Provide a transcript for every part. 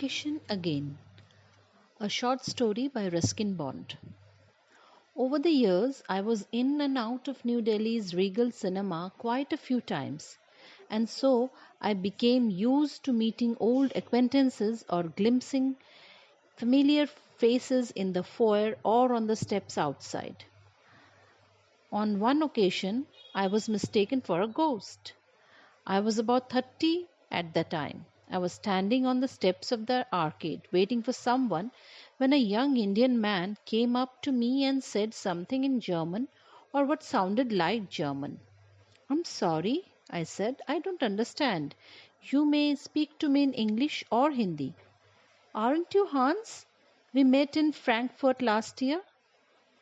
Kishen again, a short story by Ruskin Bond. Over the years, I was in and out of New Delhi's Regal Cinema quite a few times, and so I became used to meeting old acquaintances or glimpsing familiar faces in the foyer or on the steps outside. On one occasion, I was mistaken for a ghost. I was about 30 at the time. I was standing on the steps of the arcade waiting for someone when a young Indian man came up to me and said something in German or what sounded like German. "I'm sorry," I said, "I don't understand. You may speak to me in English or Hindi." "Aren't you Hans? We met in Frankfurt last year."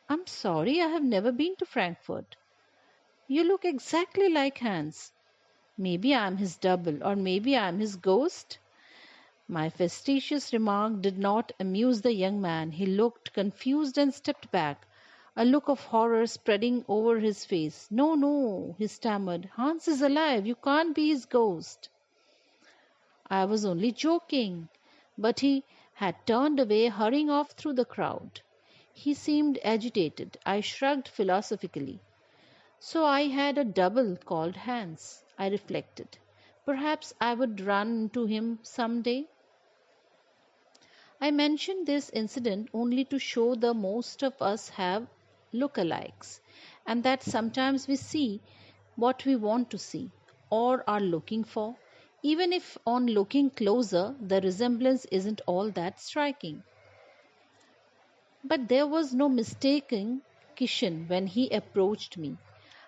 "I'm sorry, I have never been to Frankfurt." "You look exactly like Hans." "Maybe I am his double, or maybe I am his ghost." My facetious remark did not amuse the young man. He looked confused and stepped back, a look of horror spreading over his face. "No, no," he stammered. "Hans is alive. You can't be his ghost." I was only joking. But he had turned away, hurrying off through the crowd. He seemed agitated. I shrugged philosophically. So I had a double called Hans, I reflected. Perhaps I would run into him some day. I mentioned this incident only to show that most of us have look-alikes, and that sometimes we see what we want to see or are looking for, even if on looking closer the resemblance isn't all that striking. But there was no mistaking Kishen when he approached me.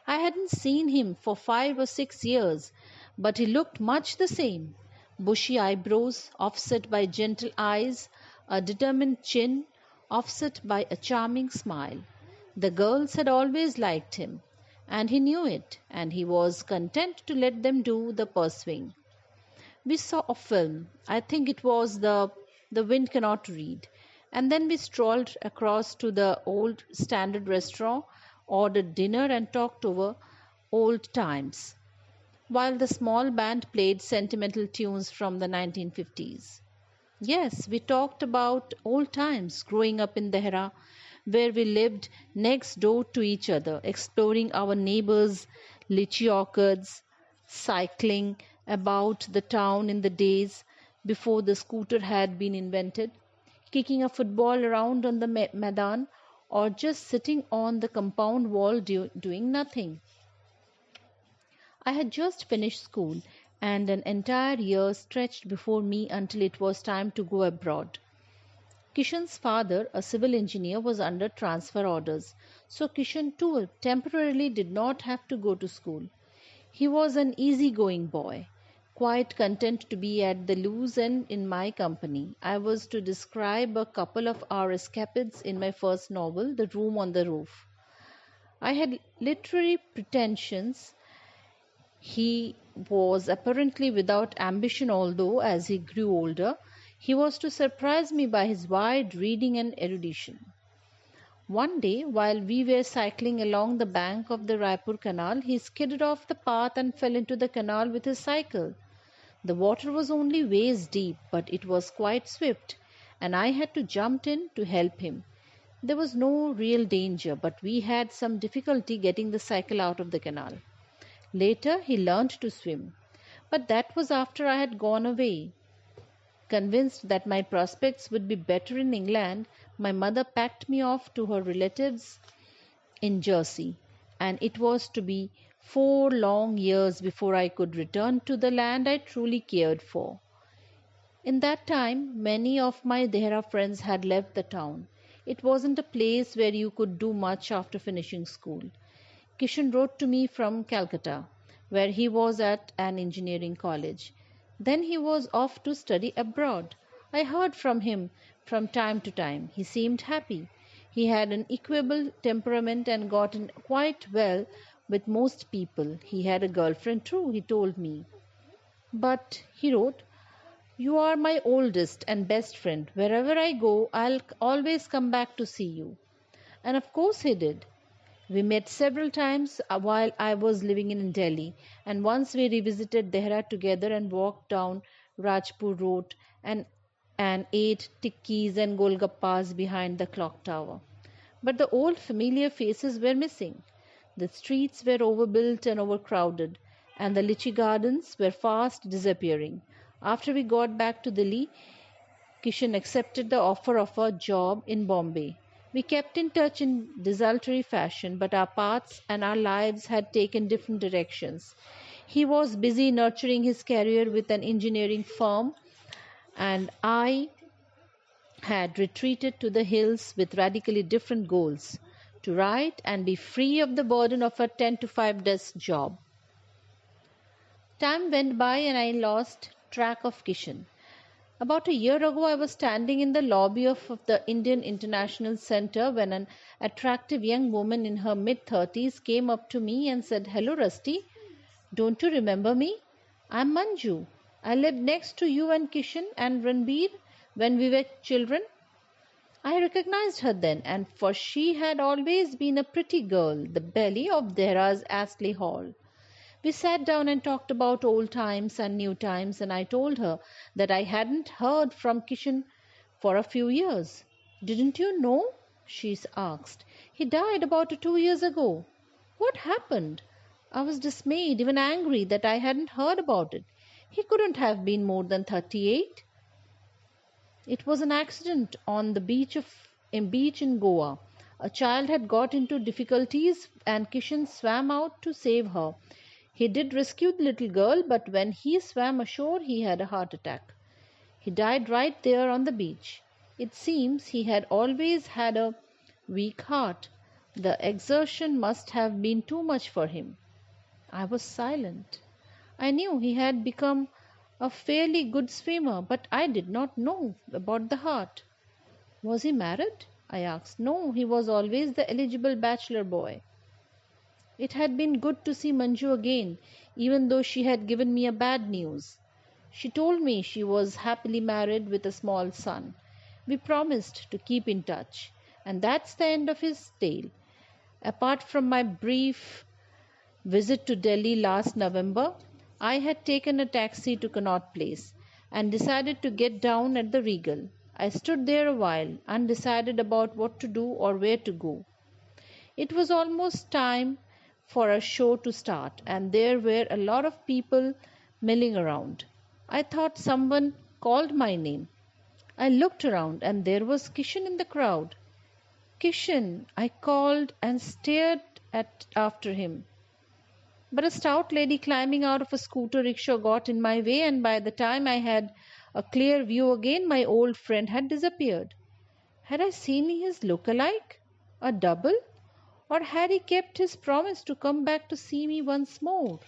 I hadn't seen him for 5 or 6 years, but he looked much the same. Bushy eyebrows, offset by gentle eyes, a determined chin, offset by a charming smile. The girls had always liked him, and he knew it, and he was content to let them do the pursuing. We saw a film. I think it was The Wind Cannot Read. And then we strolled across to the old standard restaurant, ordered dinner, and talked over old times, while the small band played sentimental tunes from the 1950s. Yes, we talked about old times growing up in Dehra, where we lived next door to each other, exploring our neighbors' lychee orchards, cycling about the town in the days before the scooter had been invented, kicking a football around on the Maidan, or just sitting on the compound wall doing nothing. I had just finished school, and an entire year stretched before me until it was time to go abroad. Kishan's father, a civil engineer, was under transfer orders, so Kishan too temporarily did not have to go to school. He was an easy-going boy, quite content to be at the loose end in my company. I was to describe a couple of our escapades in my first novel, The Room on the Roof. I had literary pretensions. He was apparently without ambition, although, as he grew older, he was to surprise me by his wide reading and erudition. One day, while we were cycling along the bank of the Raipur Canal, he skidded off the path and fell into the canal with his cycle. The water was only waist deep, but it was quite swift, and I had to jump in to help him. There was no real danger, but we had some difficulty getting the cycle out of the canal. Later, he learned to swim, but that was after I had gone away. Convinced that my prospects would be better in England, my mother packed me off to her relatives in Jersey, and it was to be 4 long years before I could return to the land I truly cared for. In that time, many of my Dehra friends had left the town. It wasn't a place where you could do much after finishing school. Kishan wrote to me from Calcutta, where he was at an engineering college. Then he was off to study abroad. I heard from him from time to time. He seemed happy. He had an equable temperament and got on quite well with most people. He had a girlfriend too, he told me. But, he wrote, "You are my oldest and best friend. Wherever I go, I'll always come back to see you." And of course he did. We met several times while I was living in Delhi, and once we revisited Dehra together and walked down Rajpur Road and and ate tikkis and golgappas behind the clock tower. But the old familiar faces were missing. The streets were overbuilt and overcrowded, and the lychee gardens were fast disappearing. After we got back to Delhi, Kishen accepted the offer of a job in Bombay. We kept in touch in desultory fashion, but our paths and our lives had taken different directions. He was busy nurturing his career with an engineering firm, and I had retreated to the hills with radically different goals: to write and be free of the burden of a 10 to 5 desk job. Time went by and I lost track of Kishen. About a year ago, I was standing in the lobby of the Indian International Center when an attractive young woman in her mid 30s came up to me and said, "Hello, Rusty. Don't you remember me? I'm Manju. I lived next to you and Kishen and Ranbir when we were children." I recognized her then, and for she had always been a pretty girl, the belly of Dehra's Astley Hall. We sat down and talked about old times and new times, and I told her that I hadn't heard from Kishen for a few years. "Didn't you know?" she asked. "He died about 2 years ago." "What happened?" I was dismayed, even angry that I hadn't heard about it. He couldn't have been more than 38. "It was an accident on the beach in Goa. A child had got into difficulties and Kishen swam out to save her. He did rescue the little girl, but when he swam ashore, he had a heart attack. He died right there on the beach. It seems he had always had a weak heart. The exertion must have been too much for him." I was silent. I knew he had become a fairly good swimmer, but I did not know about the heart. "Was he married?" I asked. "No, he was always the eligible bachelor boy." It had been good to see Manju again, even though she had given me a bad news. She told me she was happily married with a small son. We promised to keep in touch, and that's the end of his tale. Apart from my brief visit to Delhi last November, I had taken a taxi to Connaught Place and decided to get down at the Regal. I stood there a while, undecided about what to do or where to go. It was almost time for a show to start, and there were a lot of people milling around. I thought someone called my name. I looked around, and there was Kishen in the crowd. "Kishen!" I called and stared after him. But a stout lady climbing out of a scooter rickshaw got in my way, and by the time I had a clear view again, my old friend had disappeared. Had I seen his look-alike? A double? Or had he kept his promise to come back to see me once more?